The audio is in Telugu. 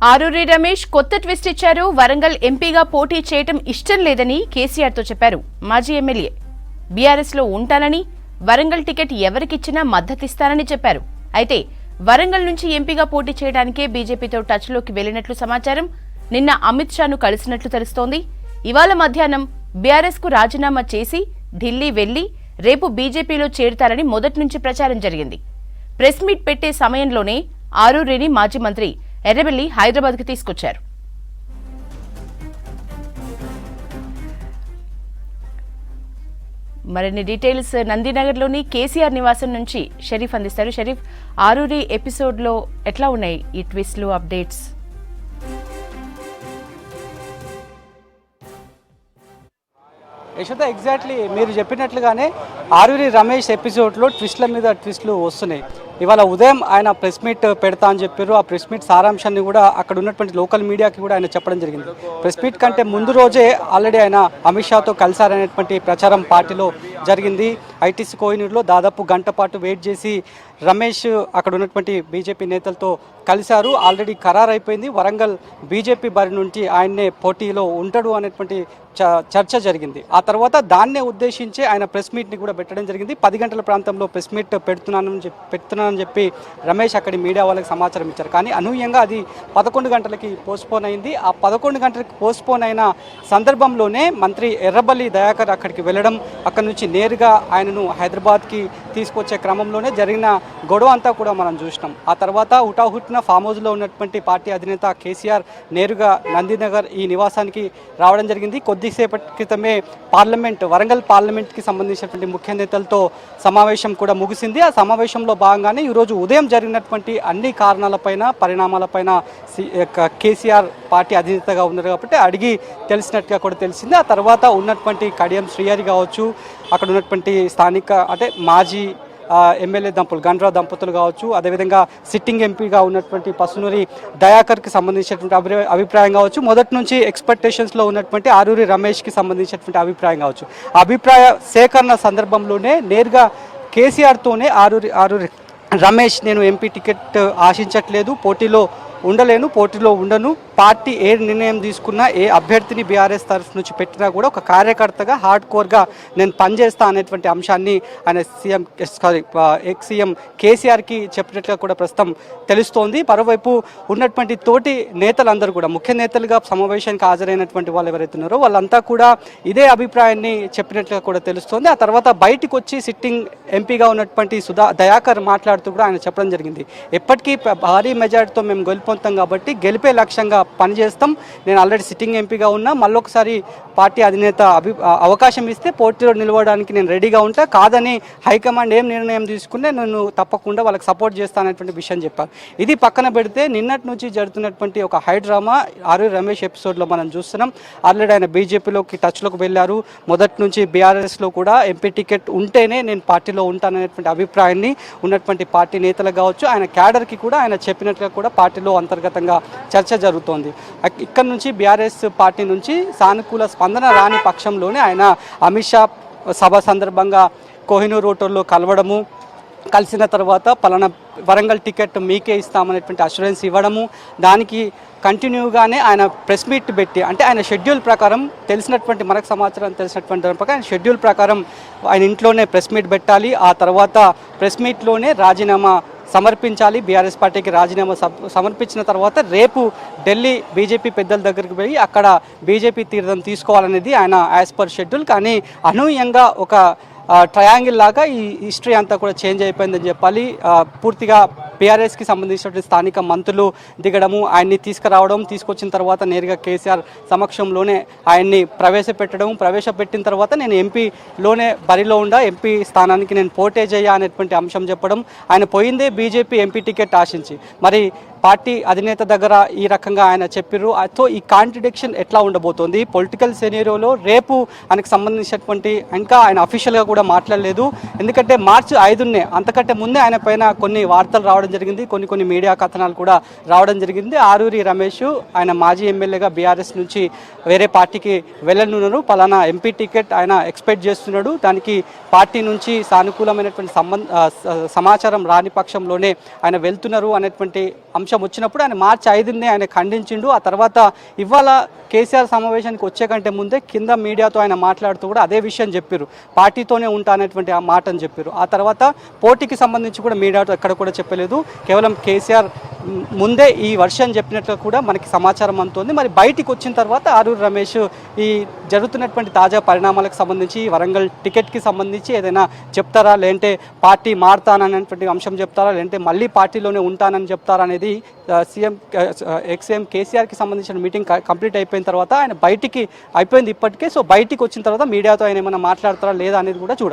ఆరూరి రమేష్ కొత్త ట్విస్ట్ ఇచ్చారు. వరంగల్ ఎంపీగా పోటీ చేయటం ఇష్టం లేదని కేసీఆర్తో చెప్పారు. మాజీ ఎమ్మెల్యే బీఆర్ఎస్ లో ఉంటానని, వరంగల్ టికెట్ ఎవరికిచ్చినా మద్దతిస్తానని చెప్పారు. అయితే వరంగల్ నుంచి ఎంపీగా పోటీ చేయడానికే బీజేపీతో టచ్ లోకి వెళ్లినట్లు సమాచారం. నిన్న అమిత్ షాను కలిసినట్లు తెలుస్తోంది. ఇవాళ మధ్యాహ్నం బీఆర్ఎస్ కు రాజీనామా చేసి ఢిల్లీ వెళ్లి రేపు బీజేపీలో చేరుతారని మొదటి నుంచి ప్రచారం జరిగింది. ప్రెస్ మీట్ పెట్టే సమయంలోనే ఆరూరిని మాజీ మంత్రి ఎర్రబెల్లి హైదరాబాద్ కు తీసుకొచ్చారు. మరిన్ని డీటెయిల్స్ నందినగర్ లోని కేసీఆర్ నివాసం నుంచి షరీఫ్ అందిస్తారు. షరీఫ్, ఆరూరి ఎపిసోడ్ లో ఎట్లా ఉన్నాయి ఈ ట్విస్ట్లు, అప్డేట్స్? యశోద, ఎగ్జాక్ట్లీ మీరు చెప్పినట్లుగానే ఆరూరి రమేష్ ఎపిసోడ్లో ట్విస్ట్ల మీద ట్విస్ట్లు వస్తున్నాయి. ఇవాళ ఉదయం ఆయన ప్రెస్ మీట్ పెడతా అని చెప్పారు. ఆ ప్రెస్ మీట్ సారాంశాన్ని కూడా అక్కడ ఉన్నటువంటి లోకల్ మీడియాకి కూడా ఆయన చెప్పడం జరిగింది. ప్రెస్ మీట్ కంటే ముందు రోజే ఆల్రెడీ ఆయన అమిత్ షాతో కలిశారనేటువంటి ప్రచారం పార్టీలో జరిగింది. ఐటీసీ కోహినూరులో దాదాపు గంట పాటు వెయిట్ చేసి రమేష్ అక్కడ ఉన్నటువంటి బీజేపీ నేతలతో కలిశారు. ఆల్రెడీ ఖరారు అయిపోయింది. వరంగల్ బీజేపీ బారి నుంచి ఆయన్నే పోటీలో ఉంటాడు అనేటువంటి చర్చ జరిగింది. ఆ తర్వాత దాన్నే ఉద్దేశించి ఆయన ప్రెస్ మీట్ని కూడా పెట్టడం జరిగింది. 10 గంటల ప్రాంతంలో ప్రెస్ మీట్ పెడుతున్నానని చెప్పి రమేష్ అక్కడి మీడియా వాళ్ళకి సమాచారం ఇచ్చారు. కానీ అనూహ్యంగా అది 11 గంటలకి పోస్ట్పోన్ అయింది. ఆ 11 గంటలకి పోస్ట్పోన్ అయిన సందర్భంలోనే మంత్రి ఎర్రబెల్లి దయాకర్ అక్కడికి వెళ్ళడం, అక్కడి నుంచి నేరుగా ఆయనను హైదరాబాద్కి తీసుకొచ్చే క్రమంలోనే జరిగిన గొడవ అంతా కూడా మనం చూసినాం. ఆ తర్వాత హుటాహుటిన ఫామ్ హౌస్లో ఉన్నటువంటి పార్టీ అధినేత కేసీఆర్ నేరుగా నందినగర్ ఈ నివాసానికి రావడం జరిగింది. కొద్దిసేపటి క్రితమే వరంగల్ పార్లమెంట్కి సంబంధించినటువంటి ముఖ్య నేతలతో సమావేశం కూడా ముగిసింది. ఆ సమావేశంలో భాగంగానే ఈరోజు ఉదయం జరిగినటువంటి అన్ని కారణాలపైన, పరిణామాలపైన కేసీఆర్ పార్టీ అధినేతగా ఉన్నారు కాబట్టి అడిగి తెలిసినట్టుగా కూడా తెలిసింది. ఆ తర్వాత ఉన్నటువంటి కడియం శ్రీహరి కావచ్చు, అక్కడ ఉన్నటువంటి స్థానిక అంటే మాజీ ఎమ్మెల్యే గండ్రావు దంపతులు కావచ్చు, అదేవిధంగా సిట్టింగ్ ఎంపీగా ఉన్నటువంటి పసునూరి దయాకర్కి సంబంధించినటువంటి అభిప్రాయం కావచ్చు, మొదటి నుంచి ఎక్స్పెక్టేషన్స్లో ఉన్నటువంటి ఆరూరి రమేష్కి సంబంధించినటువంటి అభిప్రాయం కావచ్చు. అభిప్రాయ సేకరణ సందర్భంలోనే నేరుగా కేసీఆర్తోనే ఆరూరి రమేష్ నేను ఎంపీ టికెట్ ఆశించట్లేదు, పోటీలో ఉండను, పార్టీ ఏ నిర్ణయం తీసుకున్నా, ఏ అభ్యర్థిని బీఆర్ఎస్ తరఫు నుంచి పెట్టినా కూడా ఒక కార్యకర్తగా హార్డ్ కోర్గా నేను పనిచేస్తా అనేటువంటి అంశాన్ని ఆయన ఎక్స్ సీఎం కేసీఆర్కి చెప్పినట్లుగా కూడా ప్రస్తుతం తెలుస్తోంది. మరోవైపు ఉన్నటువంటి తోటి నేతలందరూ కూడా, ముఖ్య నేతలుగా సమావేశానికి హాజరైనటువంటి వాళ్ళు ఎవరైతే ఉన్నారో వాళ్ళంతా కూడా ఇదే అభిప్రాయాన్ని చెప్పినట్లుగా కూడా తెలుస్తోంది. ఆ తర్వాత బయటికి వచ్చి సిట్టింగ్ ఎంపీగా ఉన్నటువంటి దయాకర్ మాట్లాడుతూ కూడా ఆయన చెప్పడం జరిగింది, ఎప్పటికీ భారీ మెజార్టీతో మేము గెలుపొందుతాం కాబట్టి గెలిపే లక్ష్యంగా పనిచేస్తాం, నేను ఆల్రెడీ సిట్టింగ్ ఎంపీగా ఉన్నా, మళ్ళొకసారి పార్టీ అధినేత అవకాశం ఇస్తే పోటీలో నిలవడానికి నేను రెడీగా ఉంటా, కాదని హైకమాండ్ ఏం నిర్ణయం తీసుకునే నేను తప్పకుండా వాళ్ళకి సపోర్ట్ చేస్తానటువంటి విషయం చెప్పారు. ఇది పక్కన పెడితే నిన్నటి నుంచి జరుగుతున్నటువంటి ఒక హై డ్రామా ఆరూరి రమేష్ ఎపిసోడ్లో మనం చూస్తున్నాం. ఆల్రెడీ ఆయన బీజేపీలోకి టచ్లోకి వెళ్ళారు. మొదటి నుంచి బీఆర్ఎస్లో కూడా ఎంపీ టికెట్ ఉంటేనే నేను పార్టీలో ఉంటాననేటువంటి అభిప్రాయాన్ని ఉన్నటువంటి పార్టీ నేతలకు కావచ్చు, ఆయన క్యాడర్కి కూడా ఆయన చెప్పినట్లుగా కూడా పార్టీలో అంతర్గతంగా చర్చ జరుగుతోంది. ఇక్కడ నుంచి బీఆర్ఎస్ పార్టీ నుంచి సానుకూల స్పందన రాని పక్షంలోనే ఆయన అమిత్ షా సభ సందర్భంగా కోహినూర్ రోడ్లో కలిసిన తర్వాత పలానా వరంగల్ టికెట్ మీకే ఇస్తామనేటువంటి అష్యూరెన్స్ ఇవ్వడము, దానికి కంటిన్యూగానే ఆయన ప్రెస్ మీట్ పెట్టి, అంటే ఆయన షెడ్యూల్ ప్రకారం మనకు సమాచారం తెలిసినటువంటి ప్రకారం ఆయన షెడ్యూల్ ప్రకారం ఆయన ఇంట్లోనే ప్రెస్ మీట్ పెట్టాలి, ఆ తర్వాత ప్రెస్ మీట్లోనే రాజీనామా సమర్పించాలి, బీఆర్ఎస్ పార్టీకి రాజీనామా సమర్పించిన తర్వాత రేపు ఢిల్లీ బీజేపీ పెద్దల దగ్గరికి పోయి అక్కడ బీజేపీ తీర్థం తీసుకోవాలనేది ఆయన యాజ్ పర్ షెడ్యూల్. కానీ అనూహ్యంగా ఒక ట్రయాంగిల్ లాగా ఈ హిస్టరీ అంతా కూడా చేంజ్ అయిపోయిందని చెప్పాలి. పూర్తిగా బీఆర్ఎస్కి సంబంధించినటువంటి స్థానిక మంత్రులు దిగడము, ఆయన్ని తీసుకొచ్చిన తర్వాత నేరుగా కేసీఆర్ సమక్షంలోనే ఆయన్ని ప్రవేశపెట్టిన తర్వాత నేను ఎంపీలోనే బరిలో ఎంపీ స్థానానికి నేను పోటీ చేయ అనేటువంటి అంశం చెప్పడం, ఆయన పోయిందే బీజేపీ ఎంపీ టికెట్ ఆశించి, మరి పార్టీ అధినేత దగ్గర ఈ రకంగా ఆయన చెప్పారు. సో ఈ కాంట్రడిక్షన్ ఎట్లా ఉండబోతోంది పొలిటికల్ సెనీరియోలో? రేపు ఆయనకు సంబంధించినటువంటి ఇంకా ఆయన అఫీషియల్గా కూడా మాట్లాడలేదు, ఎందుకంటే మార్చి 5నే అంతకంటే ముందే ఆయన పైన కొన్ని వార్తలు రావడం జరిగింది, కొన్ని మీడియా కథనాలు కూడా రావడం జరిగింది. ఆరూరి రమేష్ ఆయన మాజీ ఎమ్మెల్యేగా బీఆర్ఎస్ నుంచి వేరే పార్టీకి వెళ్ళనున్నారు, పలానా ఎంపీ టికెట్ ఆయన ఎక్స్పెక్ట్ చేస్తున్నాడు, దానికి పార్టీ నుంచి సానుకూలమైనటువంటి సమాచారం రాని పక్షంలోనే ఆయన వెళ్తున్నారు అనేటువంటి అంశం అంశం వచ్చినప్పుడు ఆయన మార్చి 5నే ఆయన ఖండించిండు. ఆ తర్వాత ఇవాళ కేసీఆర్ సమావేశానికి వచ్చే కంటే ముందే కింద మీడియాతో ఆయన మాట్లాడుతూ కూడా అదే విషయం చెప్పారు, పార్టీతోనే ఉంటా అనేటువంటి ఆ మాటని చెప్పారు. ఆ తర్వాత పోటీకి సంబంధించి కూడా మీడియాతో ఎక్కడ కూడా చెప్పలేదు, కేవలం కేసీఆర్ ముందే ఈ వర్షన్ చెప్పినట్లు కూడా మనకి సమాచారం అందుతోంది. మరి బయటికి వచ్చిన తర్వాత ఆరూరి రమేష్ ఈ జరుగుతున్నటువంటి తాజా పరిణామాలకు సంబంధించి వరంగల్ టికెట్కి సంబంధించి ఏదైనా చెప్తారా, లేదంటే పార్టీ మారుతాననేటువంటి అంశం చెప్తారా, లేదంటే మళ్ళీ పార్టీలోనే ఉంటానని చెప్తారా అనేది ఎక్స్ఎం కేసీఆర్కి సంబంధించిన మీటింగ్ కంప్లీట్ అయిపోయిన తర్వాత ఆయన బయటికి అయిపోయింది ఇప్పటికే. సో బయటికి వచ్చిన తర్వాత మీడియాతో ఆయన ఏమైనా మాట్లాడతారా లేదా అనేది కూడా చూడాలి.